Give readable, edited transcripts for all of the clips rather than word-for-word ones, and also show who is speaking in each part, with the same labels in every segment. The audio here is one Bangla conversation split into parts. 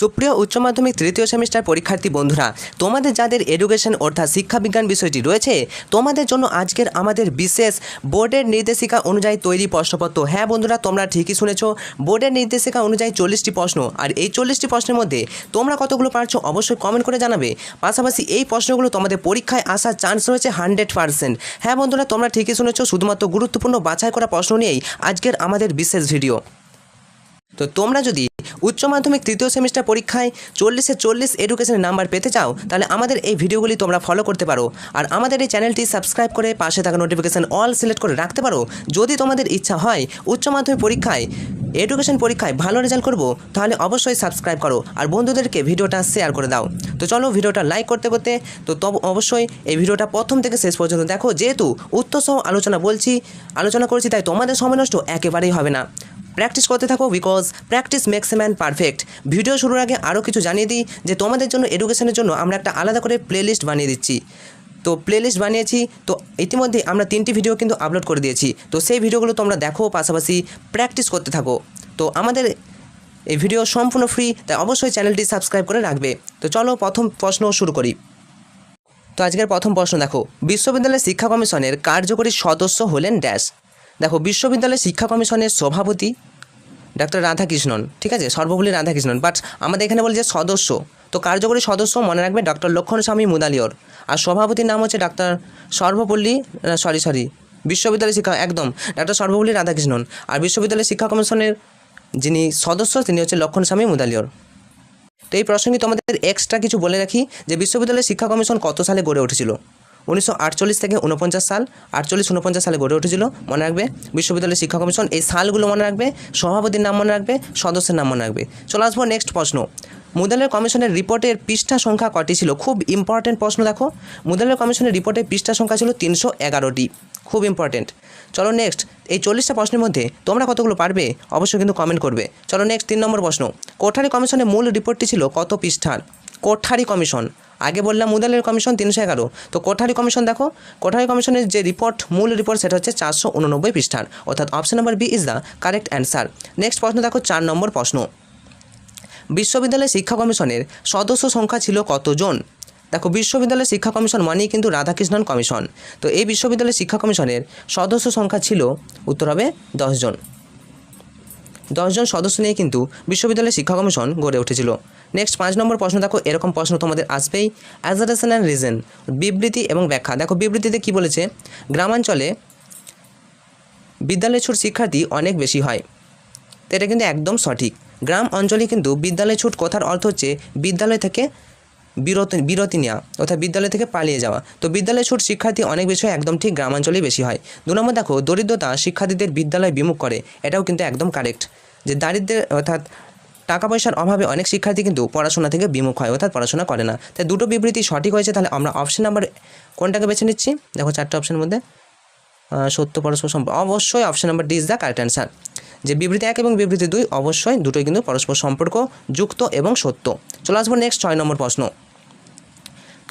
Speaker 1: সুপ্রিয় উচ্চ মাধ্যমিক তৃতীয় সেমিস্টার পরীক্ষার্থী বন্ধুরা, তোমাদের যাদের এডুকেশন অর্থাৎ শিক্ষাবিজ্ঞান বিষয়টি রয়েছে, তোমাদের জন্য আজকের আমাদের বিশেষ বোর্ডের নির্দেশিকা অনুযায়ী তৈরি প্রশ্নপত্র। হ্যাঁ বন্ধুরা, তোমরা ঠিকই শুনেছো, বোর্ডের নির্দেশিকা অনুযায়ী 40টি প্রশ্ন। আর এই 40টি প্রশ্নের মধ্যে তোমরা কতগুলো পারছো অবশ্যই কমেন্ট করে জানাবে। পাশাপাশি এই প্রশ্নগুলো তোমাদের পরীক্ষায় আসার চান্স রয়েছে 100%। হ্যাঁ বন্ধুরা, তোমরা ঠিকই শুনেছো, শুধুমাত্র গুরুত্বপূর্ণ বাছাই করা প্রশ্ন নিয়েই আজকের আমাদের বিশেষ ভিডিও। তো তোমরা যদি উচ্চ মাধ্যমিক তৃতীয় সেমিস্টার পরীক্ষায় 40-এ 40 এডুকেশনের নাম্বার পেতে চাও, তাহলে আমাদের এই ভিডিওগুলি তোমরা ফলো করতে পারো। আর আমাদের এই চ্যানেলটি সাবস্ক্রাইব করে পাশে থাকা নোটিফিকেশন অল সিলেক্ট করে রাখতে পারো। যদি তোমাদের ইচ্ছা হয় উচ্চ মাধ্যমিক পরীক্ষায় এডুকেশন পরীক্ষায় ভালো রেজাল্ট করবো, তাহলে অবশ্যই সাবস্ক্রাইব করো আর বন্ধুদেরকে ভিডিওটা শেয়ার করে দাও। তো চলো ভিডিওটা লাইক করতে করতে অবশ্যই এই ভিডিওটা প্রথম থেকে শেষ পর্যন্ত দেখো। যেহেতু উত্তরসহ আলোচনা করেছি, তাই তোমাদের সময় নষ্ট একেবারেই হবে না। প্র্যাকটিস করতে থাকো, because practice makes a man perfect. Video শুরুর আগে আরও কিছু জানিয়ে দিই যে তোমাদের জন্য এডুকেশনের জন্য আমরা একটা আলাদা করে প্লেলিস্ট বানিয়ে দিচ্ছি। তো প্লেলিস্ট বানিয়েছি, তো ইতিমধ্যে আমরা 3টি ভিডিও কিন্তু আপলোড করে দিয়েছি। তো সেই ভিডিওগুলো তোমরা দেখো, পাশাপাশি প্র্যাকটিস করতে থাকো। তো আমাদের এই ভিডিও সম্পূর্ণ ফ্রি, তাই অবশ্যই চ্যানেলটি সাবস্ক্রাইব করে রাখবে। তো চলো প্রথম প্রশ্ন শুরু করি। তো আজকের প্রথম প্রশ্ন দেখো, বিশ্ববিদ্যালয় শিক্ষা কমিশনের কার্যকরী সদস্য হলেন ড্যাশ। দেখো, বিশ্ববিদ্যালয় শিক্ষা কমিশনের সভাপতি ডক্টর রাধাকৃষ্ণন, ঠিক আছে, সর্বপল্লী রাধাকৃষ্ণন, বাট আমাদের এখানে বলে যে সদস্য। তো কার্যকরী সদস্য মনে রাখবে ডক্টর লক্ষণস্বামী মুদালিয়র। আর সভাপতির নাম হচ্ছে ডাক্তার সর্বপল্লী বিশ্ববিদ্যালয় শিক্ষা একদম ডক্টর সর্বপল্লী রাধাকৃষ্ণন। আর বিশ্ববিদ্যালয় শিক্ষা কমিশনের যিনি সদস্য তিনি হচ্ছে লক্ষণস্বামী মুদালিয়র। তো এই প্রসঙ্গে তোমাদের এক্সট্রা কিছু বলে রাখি যে বিশ্ববিদ্যালয় শিক্ষা কমিশন কত সালে গড়ে উঠেছিল। 1948 থেকে 49 সাল, 48-49 সালে গড়ে উঠেছিল। মনে রাখবে বিশ্ববিদ্যালয় শিক্ষা কমিশন, এই সালগুলো মনে রাখবে, সভাপতির নাম মনে রাখবে, সদস্যের নাম মনে রাখবে। চলে আসবো নেক্সট প্রশ্ন। মুদালিয়র কমিশনের রিপোর্টের পৃষ্ঠা সংখ্যা কটি ছিল? খুব ইম্পর্টেন্ট প্রশ্ন। দেখো, মুদালিয়র কমিশনের রিপোর্টের পৃষ্ঠা সংখ্যা ছিল 311টি, খুব ইম্পর্টেন্ট। চলো নেক্সট, এই 40টা প্রশ্নের মধ্যে তোমরা কতগুলো পারবে অবশ্যই কিন্তু কমেন্ট করবে। চলো নেক্সট 3 নম্বর প্রশ্ন। কোঠারি কমিশনের মূল রিপোর্টটি ছিল কত পৃষ্ঠার? কোঠারি কমিশন, আগে বললাম মুদালিয়র কমিশন 311, তো কোঠারি কমিশন দেখো, কোঠারি কমিশনের যে রিপোর্ট, মূল রিপোর্ট, সেটা হচ্ছে 489 পৃষ্ঠার, অর্থাৎ option number B is the correct answer. Next প্রশ্ন দেখো, 4 নম্বর প্রশ্ন। বিশ্ববিদ্যালয় শিক্ষা কমিশনের সদস্য সংখ্যা ছিল কতজন? দেখো, বিশ্ববিদ্যালয় শিক্ষা কমিশন মানেই কিন্তু রাধাকৃষ্ণন কমিশন। তো এই বিশ্ববিদ্যালয় শিক্ষা কমিশনের সদস্য সংখ্যা ছিল, উত্তর হবে 10 জন। 10 জন সদস্য নিয়ে কিন্তু বিশ্ববিদ্যালয় শিক্ষা কমিশন গড়ে উঠেছিল। নেক্সট 5 নম্বর প্রশ্ন দেখো, এরকম প্রশ্ন তোমাদের আসবেই। অ্যাজারেশন অ্যান্ড রিজন, বিবৃতি এবং ব্যাখ্যা। দেখো, বিবৃতিতে কি বলেছে? গ্রামাঞ্চলে বিদ্যালয় ছুট শিক্ষার্থী অনেক বেশি হয়। তো এটা কিন্তু একদম সঠিক। গ্রাম অঞ্চলে কিন্তু বিদ্যালয় ছুট কথার অর্থ হচ্ছে বিদ্যালয় থেকে বিরতি নেওয়া, অর্থাৎ বিদ্যালয় থেকে পালিয়ে যাওয়া। তো বিদ্যালয় ছুট শিক্ষার্থী অনেক বেশি হয়, একদম ঠিক, গ্রামাঞ্চলেই বেশি হয়। 2 নম্বর দেখো, দরিদ্রতা শিক্ষার্থীদের বিদ্যালয় বিমুখ করে। এটাও কিন্তু একদম কারেক্ট, যে দারিদ্র্যের অর্থাৎ টাকা পয়সার অভাবে অনেক শিক্ষার্থী কিন্তু পড়াশোনা থেকে বিমুখ হয়, অর্থাৎ পড়াশোনা করে না। তাই দুটো বিবৃতি সঠিক হয়েছে। তাহলে আমরা অপশন নাম্বার কোনটাকে বেছে নিচ্ছি? দেখো, 4টে অপশনের মধ্যে সত্য পরস্পর সম্পর্ক, অবশ্যই option number D is the correct answer. যে বিবৃতি 1 এবং বিবৃতি 2 অবশ্যই দুটোই কিন্তু পরস্পর সম্পর্ক যুক্ত এবং সত্য। চলে আসবো নেক্সট 6 নম্বর প্রশ্ন।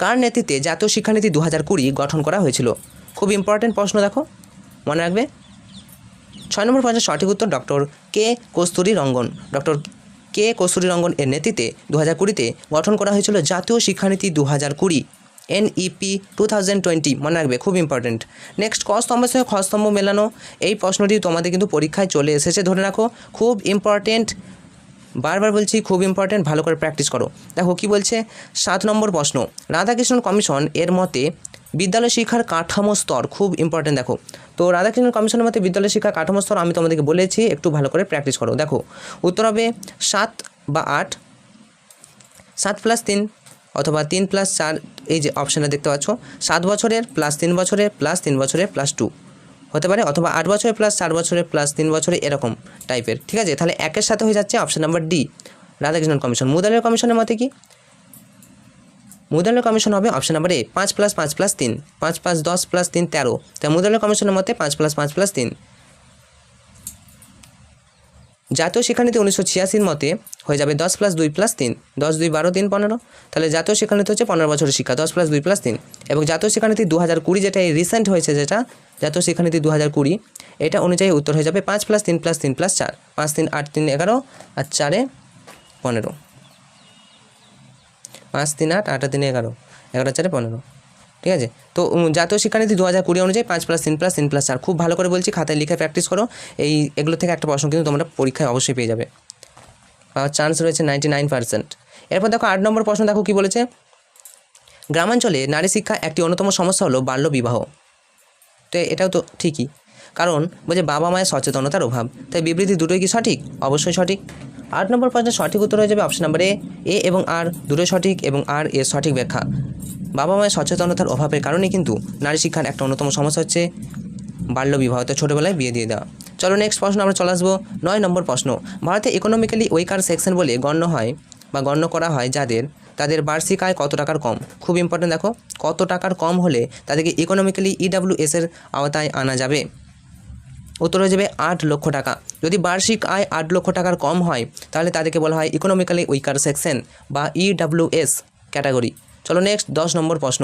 Speaker 1: কার নেতৃত্বে জাতীয় শিক্ষানীতি 2020 গঠন করা হয়েছিল? খুব ইম্পর্টেন্ট প্রশ্ন, দেখো মনে রাখবে। 6 নম্বর প্রশ্নের সঠিক উত্তর ডক্টর কে কস্তুরী রঙ্গন। ডক্টর কে কস্তুরী রঙ্গন এর নেতৃত্বে 2020-তে গঠন করা হয়েছিল জাতীয় শিক্ষানীতি 2020, NEP 2020, মনে রাখবে, খুব ইম্পর্টেন্ট। নেক্সট, ক স্তম্ভের সঙ্গে খ স্তম্ভ মেলানো, এই প্রশ্নটি তোমাদের কিন্তু পরীক্ষায় চলে এসেছে, ধরে রাখো, খুব ইম্পর্টেন্ট। বারবার বলছি, খুব ইম্পর্টেন্ট, ভালো করে প্র্যাকটিস করো। দেখো কি বলছে, 7 নম্বর প্রশ্ন। রাধাকৃষ্ণন কমিশন এর মতে বিদ্যালয় শিক্ষার কাঠামো স্তর, খুব ইম্পর্টেন্ট। দেখো, তো রাধাকৃষ্ণন কমিশনের মতে বিদ্যালয় শিক্ষার কাঠামো স্তর আমি তোমাদেরকে বলেছি, একটু ভালো করে প্র্যাকটিস করো। দেখো, উত্তর হবে 7 বা 8, 7+3 অথবা 3+4, এই যে অপশানটা দেখতে পাচ্ছ, 7 বছরের প্লাস 3 বছরের প্লাস 3 বছরের প্লাস 2 হতে পারে, অথবা 8 বছরের প্লাস 4 বছরের প্লাস 3 বছরের, এরকম টাইপের, ঠিক আছে। তাহলে 1-এর সাথে হয়ে যাচ্ছে option number D, Radhakrishnan commission. Mudaliar কমিশনের মতে কি? মুদালিয়র কমিশন হবে অপশান নাম্বার এ, 5+5+3, 5×5 10 + 3 13। তাই মুদালিয়র কমিশনের মতে 5+5+3। জাতীয় শিক্ষানীতি 1986 মতে হয়ে যাবে 10+2+3, 10 2 12 3 15। তাহলে জাতীয় শিক্ষানীতি হচ্ছে 15 বছরের শিক্ষা, 10+2+3। এবং জাতীয় শিক্ষানীতি 2020, যেটা এই রিসেন্ট হয়েছে, যেটা জাতীয় শিক্ষানীতি 2020, এটা অনুযায়ী উত্তর হয়ে যাবে 5+3+3+4, 5 3 8 3 11 আর 4 15। 5 3 8 8 3 11, 11 4 15, ঠিক আছে। তো জাতীয় শিক্ষানীতি 2020 অনুযায়ী 5 + 3 + 3 + 4, খুব ভালো করে বলছি, খাতায় লিখে প্র্যাকটিস করো। এগুলো থেকে একটা প্রশ্ন কিন্তু তোমরা পরীক্ষায় অবশ্যই পেয়ে যাবে, পাওয়ার চান্স রয়েছে 99%। এরপর দেখো 8 নম্বর প্রশ্ন, দেখো কী বলেছে। গ্রামাঞ্চলে নারী শিক্ষা একটি অন্যতম সমস্যা হলো বাল্য বিবাহ। তো এটাও তো ঠিকই, কারণ বলছে বাবা মায়ের সচেতনতার অভাব, তাই বিবৃতি দুটোই কি সঠিক? অবশ্যই সঠিক। 8 নম্বর প্রশ্নের সঠিক উত্তর হয়ে যাবে অপশন নাম্বার এ এবং আর দুটোই সঠিক, এবং আর এর সঠিক ব্যাখ্যা। বাবা মায়ের সচেতনতার অভাবের কারণে কিন্তু নারী শিক্ষার একটা অন্যতম সমস্যা হচ্ছে বাল্য বিবাহ, তো ছোটোবেলায় বিয়ে দিয়ে দেওয়া। চলো নেক্সট প্রশ্ন আমরা চলে আসবো 9 নম্বর প্রশ্ন। ভারতে ইকোনমিক্যালি উইকার সেকশন বলে গণ্য হয় বা গণ্য করা হয় তাদের বার্ষিক আয় কত টাকার কম। খুব ইম্পর্টেন্ট, দেখো কত টাকার কম হলে তাদেরকে ইকোনমিক্যালি EWS এর আওতায় আনা যাবে। উত্তর হয়ে যাবে 8 লক্ষ টাকা। যদি বার্ষিক আয় 8 লক্ষ টাকার কম হয় তাহলে তাদেরকে বলা হয় ইকোনমিক্যালি উইকার সেকশন বা EWS ক্যাটাগরি। চলো নেক্সট 10 নম্বর প্রশ্ন।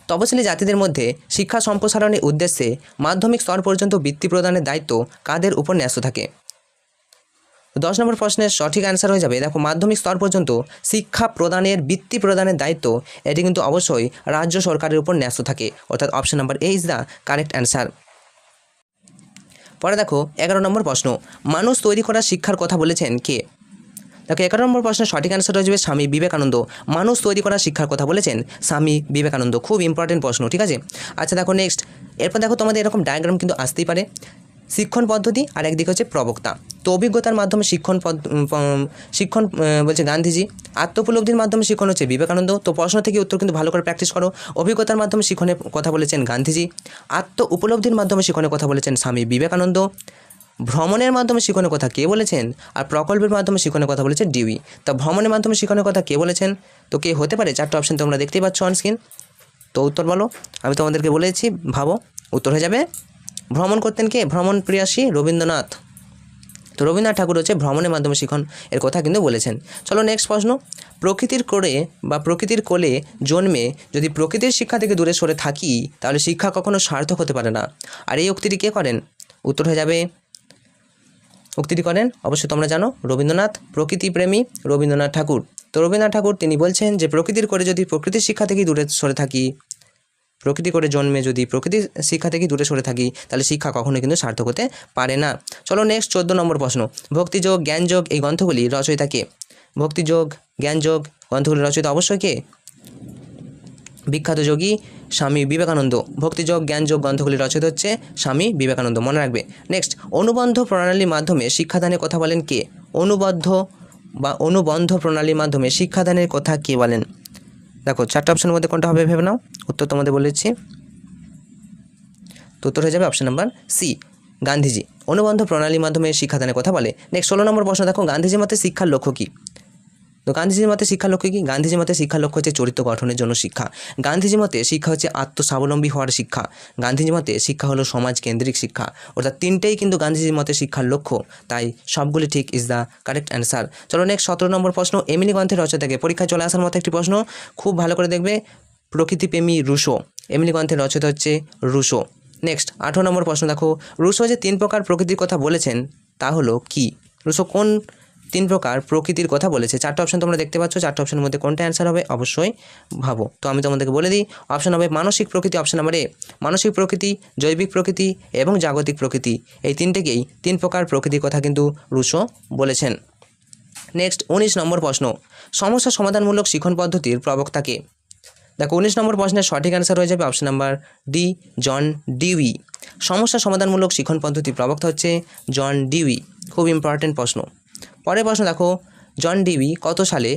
Speaker 1: তপশিলি জাতিদের মধ্যে শিক্ষা সম্প্রসারণের উদ্দেশ্যে মাধ্যমিক স্তর পর্যন্ত বৃত্তি প্রদানের দায়িত্ব কাদের উপর ন্যস্ত থাকে? 10 নম্বর প্রশ্নের সঠিক অ্যান্সার হয়ে যাবে, দেখো মাধ্যমিক স্তর পর্যন্ত শিক্ষা প্রদানের বৃত্তি প্রদানের দায়িত্ব এটি কিন্তু অবশ্যই রাজ্য সরকারের উপর ন্যস্ত থাকে, অর্থাৎ option number A is the correct answer. পরে দেখো 11 নম্বর প্রশ্ন। মানুষ তৈরি করা শিক্ষার কথা বলেছেন কে? দেখো 11 নম্বর প্রশ্নের সঠিক অ্যান্সার হয়ে যাবে স্বামী বিবেকানন্দ। মানুষ তৈরি করা শিক্ষার কথা বলেছেন স্বামী বিবেকানন্দ, খুব ইম্পর্টেন্ট প্রশ্ন, ঠিক আছে। আচ্ছা দেখো নেক্সট, এরপর দেখো তোমাদের এরকম ডায়াগ্রাম কিন্তু আসতেই পারে। শিক্ষণ পদ্ধতি আর একদিকে হচ্ছে প্রবক্তা। তো অভিজ্ঞতার মাধ্যমে শিক্ষণ বলছে গান্ধীজি, আত্মোপলব্ধির মাধ্যমে শিক্ষণ হচ্ছে বিবেকানন্দ। তো প্রশ্ন থেকে উত্তর কিন্তু ভালো করে প্র্যাকটিস করো। অভিজ্ঞতার মাধ্যমে শিক্ষণের কথা বলেছেন গান্ধীজি, আত্ম উপলব্ধির মাধ্যমে শিক্ষণের কথা বলেছেন স্বামী বিবেকানন্দ, ভ্রমণের মাধ্যমে শিক্ষণের কথা কে বলেছেন, আর প্রকল্পের মাধ্যমে শিক্ষণের কথা বলেছেন ডিউই। তা ভ্রমণের মাধ্যমে শিক্ষণের কথা কে বলেছেন, তো কে হতে পারে? 4টা অপশন তোমরা দেখতেই পাচ্ছ অন স্ক্রিন। তো উত্তর বলো, আমি তোমাদেরকে বলেছি, ভাবো। উত্তর হয়ে যাবে ভ্রমণ করতেন কে? ভ্রমণ প্রিয়াসী রবীন্দ্রনাথ। তো রবীন্দ্রনাথ ঠাকুর হচ্ছে ভ্রমণের মাধ্যমে শিক্ষণ এর কথা কিন্তু বলেছেন। চলো নেক্সট প্রশ্ন। প্রকৃতির কোলে জন্মে যদি প্রকৃতির শিক্ষা থেকে দূরে সরে থাকি তাহলে শিক্ষা কখনো সার্থক হতে পারে না। আর এই উক্তিটি কে করেন? উত্তর হয়ে যাবে, উক্তিটি করেন অবশ্যই তোমরা জানো, রবীন্দ্রনাথ। প্রকৃতিপ্রেমী রবীন্দ্রনাথ ঠাকুর। তো রবীন্দ্রনাথ ঠাকুর তিনি বলছেন যে প্রকৃতির করে যদি প্রকৃতির শিক্ষা থেকে দূরে সরে থাকি, প্রকৃতি করে জন্মে যদি প্রকৃতির শিক্ষা থেকে দূরে সরে থাকি তাহলে শিক্ষা কখনোই কিন্তু সার্থক হতে পারে না। চলো নেক্সট 14 নম্বর প্রশ্ন। ভক্তিযোগ জ্ঞানযোগ এই গ্রন্থগুলি রচয়িতা কে? ভক্তিযোগ জ্ঞানযোগ গ্রন্থগুলি রচয়িতা অবশ্যই কে? বিখ্যাত যোগী স্বামী বিবেকানন্দ। ভক্তিযোগ জ্ঞানযোগ গ্রন্থগুলি রচয়িতা হচ্ছে স্বামী বিবেকানন্দ, মনে রাখবে। নেক্সট, অনুবন্ধ প্রণালীর মাধ্যমে শিক্ষাদানের কথা বলেন কে? অনুবন্ধ প্রণালীর মাধ্যমে শিক্ষাদানের কথা কে বলেন? দেখো 4টা অপশনের মধ্যে কোনটা হবে ভেবে নাও, উত্তর তোমাদের বলেছি। তো উত্তর হয়ে যাবে অপশন নাম্বার সি, গান্ধীজি। অনুবন্ধ প্রণালীর মাধ্যমে শিক্ষাদানের কথা বলে। নেক্সট 16 নম্বর প্রশ্ন। দেখো গান্ধীজির মতে শিক্ষার লক্ষ্য কী? তো গান্ধীজির মতে শিক্ষার লক্ষ্য কী? গান্ধীজির মতে শিক্ষার লক্ষ্য হচ্ছে চরিত্র গঠনের জন্য শিক্ষা। গান্ধীজির মতে শিক্ষা হচ্ছে আত্মস্বাবলম্বী হওয়ার শিক্ষা। গান্ধীজির মতে শিক্ষা হলো সমাজকেন্দ্রিক শিক্ষা। অর্থাৎ তিনটেই কিন্তু গান্ধীজির মতে শিক্ষার লক্ষ্য, তাই সবগুলি ঠিক ইজ দ্য কারেক্ট অ্যান্সার। চলো নেক্সট 17 নম্বর প্রশ্ন। এমিলি গ্রন্থের রচয়িতাকে? পরীক্ষায় চলে আসার মতো একটি প্রশ্ন, খুব ভালো করে দেখবে। প্রকৃতিপ্রেমী রুশো। এমিলি গ্রন্থের রচয়িতা হচ্ছে রুশো। নেক্সট 18 নম্বর প্রশ্ন। দেখো রুশো যে 3 প্রকার প্রকৃতির কথা বলেছেন তা হলো কি? রুশো কোন 3 প্রকার প্রকৃতির কথা বলেছে? 4টা অপশন তোমরা দেখতে পাচ্ছ। 4টা অপশনের মধ্যে কোনটা অ্যান্সার হবে অবশ্যই ভাবো। তো আমি তোমাদেরকে বলে দিই, অপশন হবে মানসিক প্রকৃতি, অপশন নাম্বার এ মানসিক প্রকৃতি, জৈবিক প্রকৃতি এবং জাগতিক প্রকৃতি। এই তিনটেকেই 3 প্রকার প্রকৃতির কথা কিন্তু রুশো বলেছেন। নেক্সট 19 নম্বর প্রশ্ন। সমস্যা সমাধানমূলক শিক্ষণ পদ্ধতির প্রবক্তাকে? দেখো 19 নম্বর প্রশ্নের সঠিক অ্যান্সার হয়ে যাবে option number D, John Dewey. সমস্যা সমাধানমূলক শিক্ষণ পদ্ধতির প্রবক্তা হচ্ছে জন ডিউই, খুব ইম্পর্টেন্ট প্রশ্ন। পরের প্রশ্ন দেখো, জন ডিউই কত সালে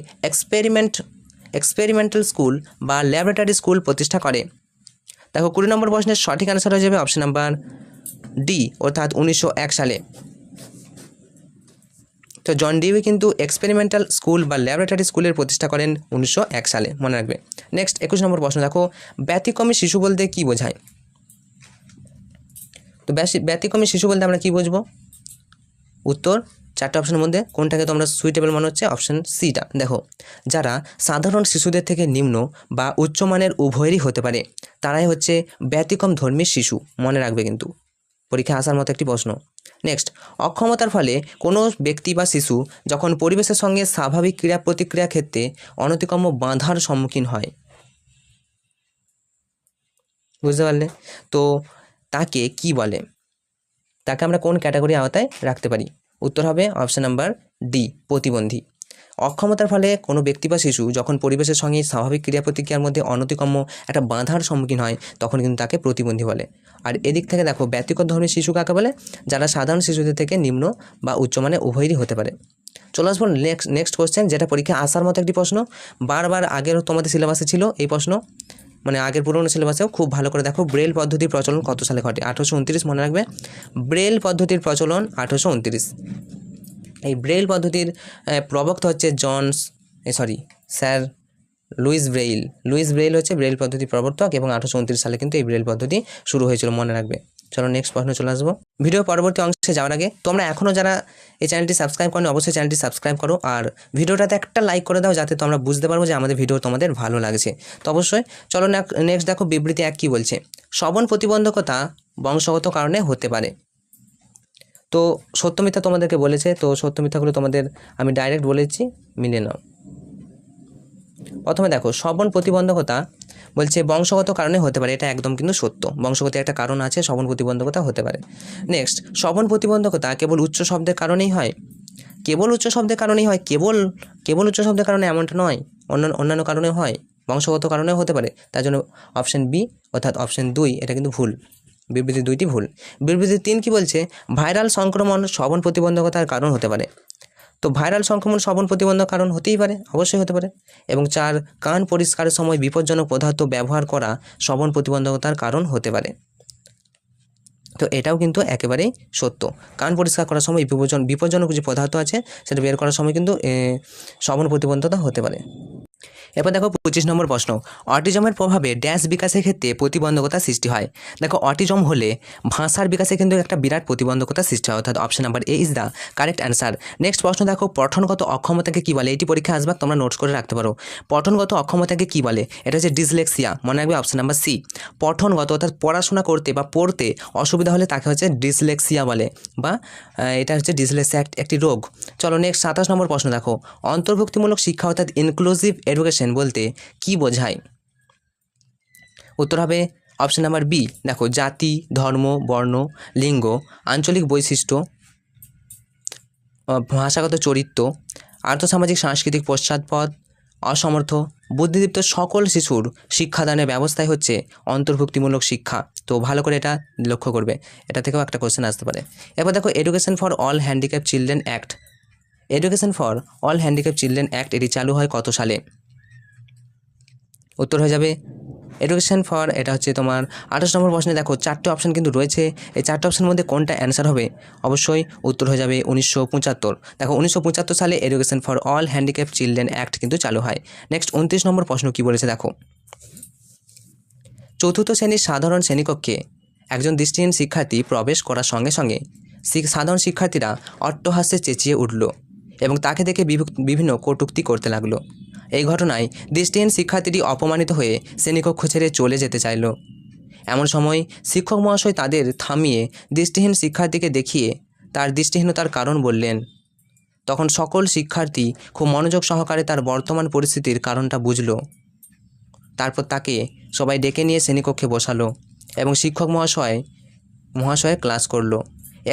Speaker 1: এক্সপেরিমেন্টাল স্কুল বা ল্যাবরেটরি স্কুল প্রতিষ্ঠা করে? দেখো 20 নম্বর প্রশ্নের সঠিক অ্যান্সার হয়ে যাবে অপশন নাম্বার ডি, অর্থাৎ 1901 সালে। তো জন ডিউই কিন্তু এক্সপেরিমেন্টাল স্কুল বা ল্যাবরেটরি স্কুলের প্রতিষ্ঠা করেন 1901 সালে, মনে রাখবে। নেক্সট 21 নম্বর প্রশ্ন। দেখো ব্যতিক্রমী শিশু বলতে কী বোঝায়? তো ব্যতিক্রমী শিশু বলতে আমরা কী বুঝবো? উত্তর 4টা অপশনের মধ্যে কোনটাকে তোমরা সুইটেবল মনে হচ্ছে? অপশন সিটা। দেখো যারা সাধারণ শিশুদের থেকে নিম্ন বা উচ্চমানের উভয়েরই হতে পারে তারাই হচ্ছে ব্যতিক্রম ধর্মী শিশু, মনে রাখবে কিন্তু। পরীক্ষায় আসার মতো একটি প্রশ্ন। নেক্সট, অক্ষমতার ফলে কোনো ব্যক্তি বা শিশু যখন পরিবেশের সঙ্গে স্বাভাবিক ক্রিয়া প্রতিক্রিয়া ক্ষেত্রে অনতিক্রম্য বাধার সম্মুখীন হয়, বুঝতে পারলে? তো তাকে কি বলে? তাকে আমরা কোন ক্যাটাগরি আওতায় রাখতে পারি? উত্তর হবে অপশন নাম্বার ডি, প্রতিবন্ধী। অক্ষমতার ফলে কোনো ব্যক্তি বা শিশু যখন পরিবেশের সঙ্গে স্বাভাবিক ক্রিয়া প্রতিক্রিয়ার মধ্যে অনতিক্রম্য একটা বাধার সম্মুখীন হয় তখন কিন্তু তাকে প্রতিবন্ধী বলে। আর এদিক থেকে দেখো, ব্যক্তিগত ধর্মী শিশু কাকে বলে? যারা সাধারণ শিশুদের থেকে নিম্ন বা উচ্চমানের উভয়ই হতে পারে। চলে আসবো নেক্সট কোশ্চেন, যেটা পরীক্ষায় আসার মতো একটি প্রশ্ন। বারবার আগের তোমাদের সিলেবাসে ছিল এই প্রশ্ন, মানে আগের পুরনো সিলেবাসেও। খুব ভালো করে দেখো, ব্রেল পদ্ধতির প্রচলন কত সালে ঘটে? 1829, মনে রাখবে। ব্রেল পদ্ধতির প্রচলন 1829। এই ব্রেল পদ্ধতির প্রবক্তা হচ্ছে sir Louis Braille. Louis Braille হচ্ছে ব্রেল পদ্ধতির প্রবর্তক এবং 1829 সালে কিন্তু এই ব্রেল পদ্ধতি শুরু হয়েছিল, মনে রাখবে। চলো নেক্সট প্রশ্ন চলে আসবো। ভিডিও পরবর্তী অংশে যাওয়ার আগে তোমরা এখনও যারা এই চ্যানেলটি সাবস্ক্রাইব করো, অবশ্যই চ্যানেলটি সাবস্ক্রাইব করো আর ভিডিওটাতে একটা লাইক করে দাও, যাতে তোমরা বুঝতে পারবো যে আমাদের ভিডিও তোমাদের ভালো লাগছে। তো অবশ্যই চলো নেক্সট দেখো, বিবৃতি 1 কী বলছে? শ্রবণ প্রতিবন্ধকতা বংশগত কারণে হতে পারে। তো সত্য মিথ্যা তোমাদেরকে বলেছে, তো সত্য মিথ্যাগুলো তোমাদের আমি ডাইরেক্ট বলেছি, মিলে নাও। প্রথমে দেখো, শ্রবণ প্রতিবন্ধকতা বলছে বংশগত কারণে হতে পারে, এটা একদম কিন্তু সত্য। বংশগত একটা কারণ আছে, শ্রবণ প্রতিবন্ধকতা হতে পারে। নেক্সট, শ্রবণ প্রতিবন্ধকতা কেবল উচ্চ শব্দের কারণেই হয়? কেবল উচ্চ শব্দের কারণেই হয়? কেবল উচ্চ শব্দের কারণে এমনটা নয়, অন্যান্য কারণেও হয়, বংশগত কারণেও হতে পারে। তার জন্য অপশন বি অর্থাৎ অপশন 2 এটা কিন্তু ভুল। বিবৃতি 2টি ভুল। বিবৃতি 3 কি বলছে? ভাইরাল সংক্রমণ শ্রবণ প্রতিবন্ধকতার কারণ হতে পারে। তো ভাইরাল সংক্রমণ শ্রবণ প্রতিবন্ধক কারণ হতেই পারে, অবশ্যই হতে পারে। এবং 4, কান পরিষ্কারের সময় বিপজ্জনক পদার্থ ব্যবহার করা শ্রবণ প্রতিবন্ধকতার কারণ হতে পারে। তো এটাও কিন্তু একেবারেই সত্য। কান পরিষ্কার করার সময় বিপজ্জনক যে পদার্থ আছে সেটা বের করার সময় কিন্তু শ্রবণ প্রতিবন্ধকতা হতে পারে। এরপর দেখো 25 নম্বর প্রশ্ন, অটিজমের প্রভাবে ড্যাশ বিকাশের ক্ষেত্রে প্রতিবন্ধকতা সৃষ্টি হয়। দেখো, অটিজম হলে ভাষার বিকাশে কিন্তু একটা বিরাট প্রতিবন্ধকতা সৃষ্টি হয়, অর্থাৎ option number A is the correct answer. Next প্রশ্ন দেখো, পঠনগত অক্ষমতাকে কী বলে? এটি পরীক্ষা আসবে, তোমরা নোটস করে রাখতে পারো। পঠনগত অক্ষমতাকে কী বলে? এটা হচ্ছে ডিসলেক্সিয়া, মনে রাখবে অপশন নাম্বার সি। পঠনগত অর্থাৎ পড়াশোনা করতে বা পড়তে অসুবিধা হলে তাকে হচ্ছে ডিসলেক্সিয়া বলে, বা এটা হচ্ছে ডিসলেক্সিয়া একটি রোগ। চলো নেক্সট 27 নম্বর প্রশ্ন দেখো, অন্তর্ভুক্তিমূলক শিক্ষা অর্থাৎ ইনক্লুসিভ এডুকেশন বলতে কি বোঝায়? উত্তর হবে অপশন নাম্বার বি। দেখো, জাতি, ধর্ম, বর্ণ, লিঙ্গ, আঞ্চলিক বৈশিষ্ট্য, ভাষাগত চরিত্র, আর্থসামাজিক সাংস্কৃতিক পশ্চাৎপদ, অসমর্থ, বুদ্ধিদীপ্ত সকল শিশুর শিক্ষাদানের ব্যবস্থাই হচ্ছে অন্তর্ভুক্তিমূলক শিক্ষা। তো ভালো করে এটা লক্ষ্য করবে, এটা থেকেও একটা কোশ্চেন আসতে পারে। এবার দেখো, education for all handicap children act. Education for all handicap children act এটি চালু হয় কত সালে? উত্তর হয়ে যাবে এডুকেশন ফর, এটা হচ্ছে তোমার 28 নম্বর প্রশ্নে। দেখো, 4টে অপশন কিন্তু রয়েছে, এই 4টে অপশনের মধ্যে কোনটা অ্যান্সার হবে? অবশ্যই উত্তর হয়ে যাবে 1975। দেখো, 1975 সালে education for all handicap children act কিন্তু চালু হয়। নেক্সট 29 নম্বর প্রশ্ন কি বলেছে দেখো, চতুর্থ শ্রেণীর সাধারণ শ্রেণীকক্ষে একজন দৃষ্টিহীন শিক্ষার্থী প্রবেশ করার সঙ্গে সঙ্গে সাধারণ শিক্ষার্থীরা অট্টহাস্যে চেঁচিয়ে উঠল এবং তাকে দেখে বিভিন্ন কটূক্তি করতে লাগলো। এই ঘটনায় দৃষ্টিহীন শিক্ষার্থীটি অপমানিত হয়ে শ্রেণীকক্ষ ছেড়ে চলে যেতে চাইল। এমন সময় শিক্ষক মহাশয় তাদের থামিয়ে দৃষ্টিহীন শিক্ষার্থীকে দেখিয়ে তার দৃষ্টিহীনতার কারণ বললেন। তখন সকল শিক্ষার্থী খুব মনোযোগ সহকারে তার বর্তমান পরিস্থিতির কারণটা বুঝল। তারপর তাকে সবাই ডেকে নিয়ে শ্রেণীকক্ষে বসালো এবং শিক্ষক মহাশয় ক্লাস করলো।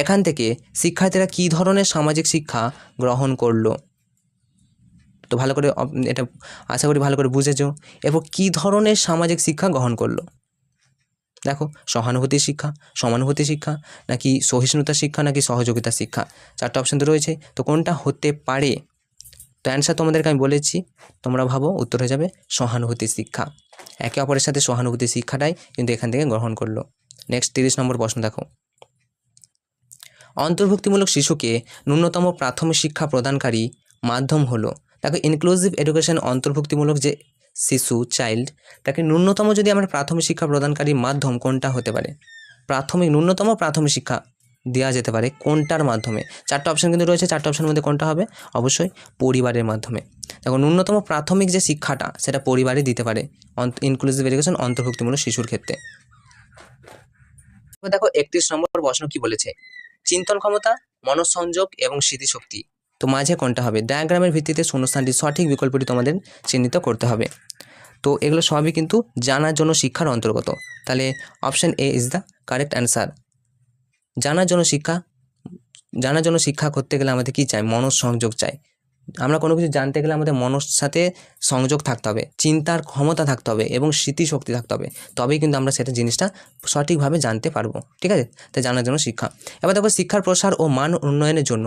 Speaker 1: এখান থেকে শিক্ষার্থীরা কী ধরনের সামাজিক শিক্ষা গ্রহণ করলো? তো ভালো করে এটা আশা করি ভালো করে বুঝেছো। এরপর কী ধরনের সামাজিক শিক্ষা গ্রহণ করলো? দেখো, সহানুভূতি শিক্ষা, সমানুভূতি শিক্ষা, নাকি সহিষ্ণুতা শিক্ষা, নাকি সহযোগিতা শিক্ষা? 4টে অপশন তো রয়েছে, তো কোনটা হতে পারে? তো অ্যান্সার তোমাদেরকে আমি বলেছি, তোমরা ভাবো। উত্তর হয়ে যাবে সহানুভূতি শিক্ষা। একে অপরের সাথে সহানুভূতি শিক্ষাটাই কিন্তু এখান থেকে গ্রহণ করলো। নেক্সট 30 নম্বর প্রশ্ন দেখো, অন্তর্ভুক্তিমূলক শিশুকে ন্যূনতম প্রাথমিক শিক্ষা প্রদানকারী মাধ্যম হলো। দেখো, ইনক্লুসিভ এডুকেশন অন্তর্ভুক্তিমূলক যে শিশু চাইল্ড, তাকে ন্যূনতম যদি আমরা প্রাথমিক শিক্ষা প্রদানকারী মাধ্যম কোনটা হতে পারে? ন্যূনতম প্রাথমিক শিক্ষা দেওয়া যেতে পারে কোনটার মাধ্যমে? 4টে অপশন কিন্তু রয়েছে, 4টে অপশনের মধ্যে কোনটা হবে? অবশ্যই পরিবারের মাধ্যমে। দেখো, ন্যূনতম প্রাথমিক যে শিক্ষাটা সেটা পরিবারে দিতে পারে ইনক্লুসিভ এডুকেশন অন্তর্ভুক্তিমূলক শিশুর ক্ষেত্রে। এবার দেখো 31 নম্বর প্রশ্ন কি বলেছে, চিন্তন ক্ষমতা, মনঃসংযোগ এবং স্মৃতিশক্তি, তো মাঝে কোনটা হবে? ডায়াগ্রামের ভিত্তিতে শূন্যস্থানটি সঠিক বিকল্পটি তোমাদের চিহ্নিত করতে হবে। তো এগুলো সবই কিন্তু জানার জন্য শিক্ষার অন্তর্গত। তাহলে option A is the correct answer. জানার জন্য শিক্ষা করতে গেলে আমাদের কি চাই? মনঃসংযোগ চাই। আমরা কোনো কিছু জানতে গেলে আমাদের মনের সাথে সংযোগ থাকতে হবে, চিন্তার ক্ষমতা থাকতে হবে এবং স্মৃতিশক্তি থাকতে হবে, তবেই কিন্তু আমরা সেটা জিনিসটা সঠিকভাবে জানতে পারবো। ঠিক আছে, তাই জানার জন্য শিক্ষা। এবার দেখো শিক্ষার প্রসার ও মান উন্নয়নের জন্য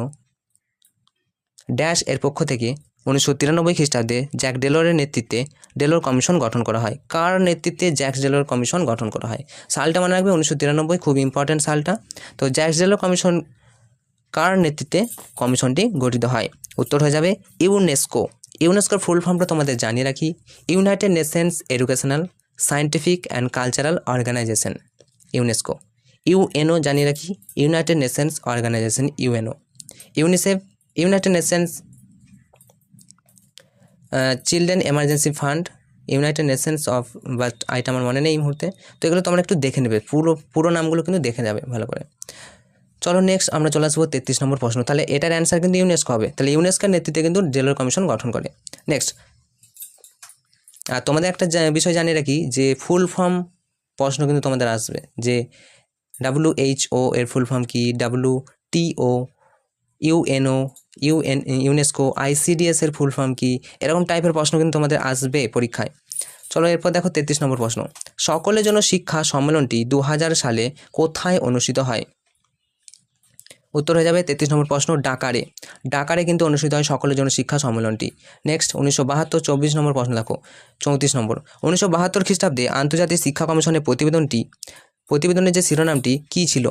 Speaker 1: ড্যাশ এর পক্ষ থেকে 1993 খ্রিস্টাব্দে জ্যাক ডেলরের নেতৃত্বে ডেলর কমিশন গঠন করা হয়। কার নেতৃত্বে জ্যাক ডেলর কমিশন গঠন করা হয়? সালটা মনে রাখবে 1993, খুব ইম্পর্ট্যান্ট সালটা। তো জ্যাক ডেলর কমিশন কার নেতৃত্বে কমিশনটি গঠিত হয়? উত্তর হয়ে যাবে ইউনেস্কো। ইউনেস্কোর ফুল ফর্মটা তোমাদের জানিয়ে রাখি, United Nations Educational, Scientific and Cultural Organization, UNESCO. UNO জানিয়ে রাখি, United Nations Organization, UNO. UNICEF, United Nations Children Emergency Fund, United Nations of, but আইটা আমার মনে নেই এই মুহূর্তে। তো এগুলো তোমরা একটু দেখে নেবে, পুরো নামগুলো কিন্তু দেখে যাবে ভালো করে। চলো নেক্সট আমরা চলে আসবো 33 নম্বর প্রশ্ন। তাহলে এটার অ্যান্সার কিন্তু ইউনেস্কো হবে। তাহলে ইউনেস্কোর নেতৃত্বে কিন্তু ডেলর কমিশন গঠন করে। নেক্সট, আর তোমাদের একটা বিষয় জানিয়ে রাখি যে ফুল ফর্ম প্রশ্ন কিন্তু তোমাদের আসবে, যে WHO এর ফুল ফর্ম কি, WTO, ইউএনও, ইউনেস্কো, ICDS এর ফুল ফর্ম কি, এরকম টাইপের প্রশ্ন কিন্তু তোমাদের আসবে পরীক্ষায়। চলো এরপর দেখো 33 নম্বর প্রশ্ন, সকলের জন্য শিক্ষা সম্মেলনটি 2000 সালে কোথায় অনুষ্ঠিত হয়? উত্তর হয়ে যাবে 33 নম্বর প্রশ্ন ডাকারে কিন্তু অনুষ্ঠিত হয় সকলের জন্য শিক্ষা সম্মেলনটি। নেক্সট 1972, 24 নম্বর প্রশ্ন দেখো, 34 নম্বর, 1972 খ্রিস্টাব্দে আন্তর্জাতিক শিক্ষা কমিশনের প্রতিবেদনের যে শিরোনামটি কী ছিল?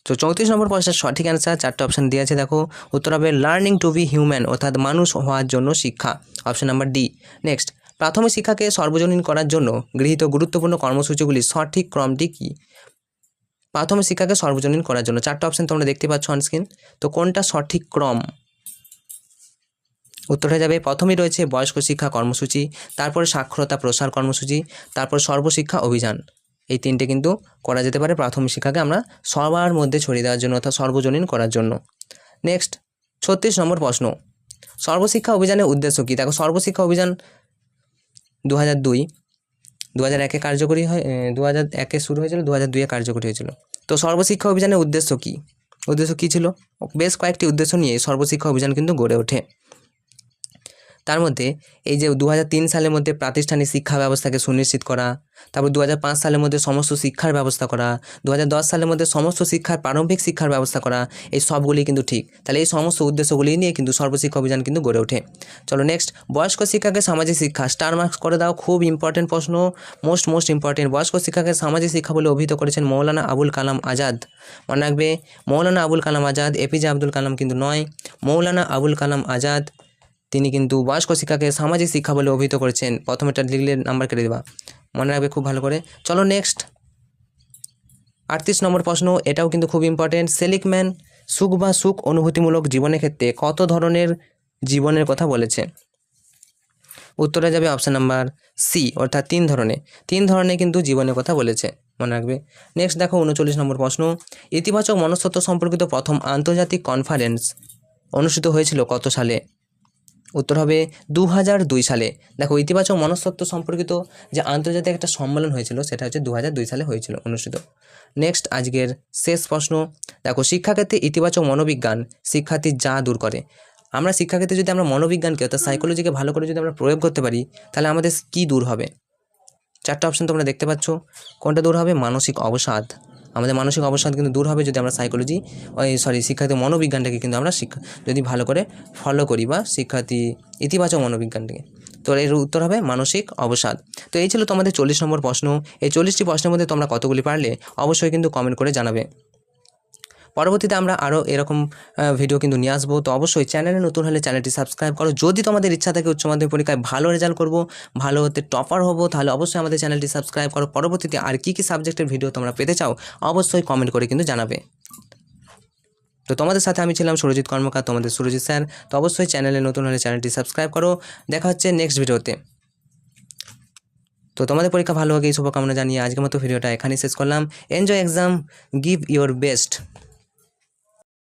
Speaker 1: তো 34 নম্বর প্রশ্নের সঠিক অ্যান্সার, চারটে অপশান দিয়ে আছে দেখো, উত্তর হবে লার্নিং টু বি হিউম্যান, অর্থাৎ মানুষ হওয়ার জন্য শিক্ষা, অপশান নাম্বার ডি। নেক্সট, প্রাথমিক শিক্ষাকে সর্বজনীন করার জন্য গৃহীত গুরুত্বপূর্ণ কর্মসূচিগুলির সঠিক ক্রমটি কী? প্রাথমিক শিক্ষাকে সর্বজনীন করার জন্য চারটে অপশান তোমরা দেখতে পাচ্ছ অনস্ক্রিন। তো কোনটা সঠিক ক্রম? উত্তর হয়ে যাবে, প্রথমেই রয়েছে বয়স্ক শিক্ষা কর্মসূচি, তারপরে সাক্ষরতা প্রসার কর্মসূচি, তারপর সর্বশিক্ষা অভিযান। এই তিনটে কিন্তু করা যেতে পারে প্রাথমিক শিক্ষাকে আমরা সবার মধ্যে ছড়িয়ে দেওয়ার জন্য, অর্থাৎ সর্বজনীন করার জন্য। নেক্সট 36 নম্বর প্রশ্ন, সর্বশিক্ষা অভিযানের উদ্দেশ্য কী? দেখো সর্বশিক্ষা অভিযান 2001-এ কার্যকরী হয়, 2001-এ শুরু হয়েছিল, 2002-এ কার্যকরী হয়েছিল। তো সর্বশিক্ষা অভিযানের উদ্দেশ্য কী ছিল? বেশ কয়েকটি উদ্দেশ্য নিয়ে সর্বশিক্ষা অভিযান কিন্তু গড়ে ওঠে। তার মধ্যে এই যে 2003 সালের মধ্যে প্রাতিষ্ঠানিক শিক্ষা ব্যবস্থাকে সুনিশ্চিত করা, তারপর 2005 সালের মধ্যে সমস্ত শিক্ষার ব্যবস্থা করা, 2010 সালের মধ্যে সমস্ত শিক্ষার প্রারম্ভিক শিক্ষার ব্যবস্থা করা, এই সবগুলি কিন্তু ঠিক। তাহলে এই সমস্ত উদ্দেশ্যগুলি নিয়ে কিন্তু সর্বশিক্ষা অভিযান কিন্তু গড়ে ওঠে। চলো নেক্সট, বয়স্ক শিক্ষাকে সামাজিক শিক্ষা, স্টার মার্কস করে দাও, খুব ইম্পর্টেন্ট প্রশ্ন, মোস্ট ইম্পর্টেন্ট। বয়স্ক শিক্ষাকে সামাজিক শিক্ষা বলে অভিহিত করেছেন মৌলানা আবুল কালাম আজাদ। মনে রাখবে, মৌলানা আবুল কালাম আজাদ, APJ আব্দুল কালাম কিন্তু নয়, মৌলানা আবুল কালাম আজাদ, তিনি কিন্তু বয়স্ক শিক্ষাকে সামাজিক শিক্ষা বলে অভিহিত করেছেন। প্রথমেটা লিখলে নাম্বার কেটে দেবা, মনে রাখবে খুব ভালো করে। চলো নেক্সট 38 নম্বর প্রশ্ন, এটাও কিন্তু খুব ইম্পর্টেন্ট। সেলিকম্যান সুখ অনুভূতিমূলক জীবনের ক্ষেত্রে কত ধরনের জীবনের কথা বলেছে? উত্তরে যাবে অপশান নাম্বার সি, অর্থাৎ 3 ধরনের কিন্তু জীবনের কথা বলেছে, মনে রাখবে। নেক্সট দেখো 39 নম্বর প্রশ্ন, ইতিবাচক মনস্তত্ত্ব সম্পর্কিত প্রথম আন্তর্জাতিক কনফারেন্স অনুষ্ঠিত হয়েছিল কত সালে? উত্তর হবে 2002 সালে। দেখো ইতিবাচক মনস্তত্ত্ব সম্পর্কিত যে আন্তর্জাতিক একটা সম্মেলন হয়েছিল সেটা হচ্ছে 2002 সালে হয়েছিল অনুষ্ঠিত। নেক্সট আজকের শেষ প্রশ্ন দেখো, শিক্ষাক্ষেত্রে ইতিবাচক মনোবিজ্ঞান শিক্ষার্থীর যা দূর করে। আমরা শিক্ষাক্ষেত্রে যদি আমরা মনোবিজ্ঞানকে অর্থাৎ সাইকোলজিকে ভালো করে যদি আমরা প্রয়োগ করতে পারি, তাহলে আমাদের কি দূর হবে? চারটা অপশন তোমরা দেখতে পাচ্ছ, কোনটা দূর হবে? মানসিক অবসাদ। আমাদের মানসিক অবসাদ কিন্তু দূর হবে যদি আমরা শিক্ষার্থী মনোবিজ্ঞানটাকে কিন্তু আমরা যদি ভালো করে ফলো করি, বা শিক্ষার্থী ইতিবাচক মনোবিজ্ঞানটাকে। তো এর উত্তর হবে মানসিক অবসাদ। তো এই ছিল তোমাদের 40 নম্বর প্রশ্ন। এই 40টি প্রশ্নের মধ্যে তোমরা কতগুলি পারলে অবশ্যই কিন্তু কমেন্ট করে জানাবে। পরবর্তীতে আমরা আরও এরকম ভিডিও কিন্তু নিয়ে আসবো। তো অবশ্যই চ্যানেলে নতুন হলে চ্যানেলটি সাবস্ক্রাইব করো। যদি তোমাদের ইচ্ছা থাকে উচ্চ মাধ্যমিক পরীক্ষায় ভালো রেজাল্ট করব, ভালো হতে টপার হব, তাহলে অবশ্যই আমাদের চ্যানেলটি সাবস্ক্রাইব করো। পরবর্তীতে আর কী সাবজেক্টের ভিডিও তোমরা পেতে চাও অবশ্যই কমেন্ট করে কিন্তু জানাবে। তো তোমাদের সাথে আমি ছিলাম সুরজিৎ কর্মকার, তোমাদের সুরজিৎ স্যার। তো অবশ্যই চ্যানেলে নতুন হলে চ্যানেলটি সাবস্ক্রাইব করো। দেখা হচ্ছে নেক্সট ভিডিওতে। তো তোমাদের পরীক্ষা ভালো হোক এই শুভকামনা জানিয়ে আজকের মতো ভিডিওটা এখানেই শেষ করলাম। Enjoy exam, give your best.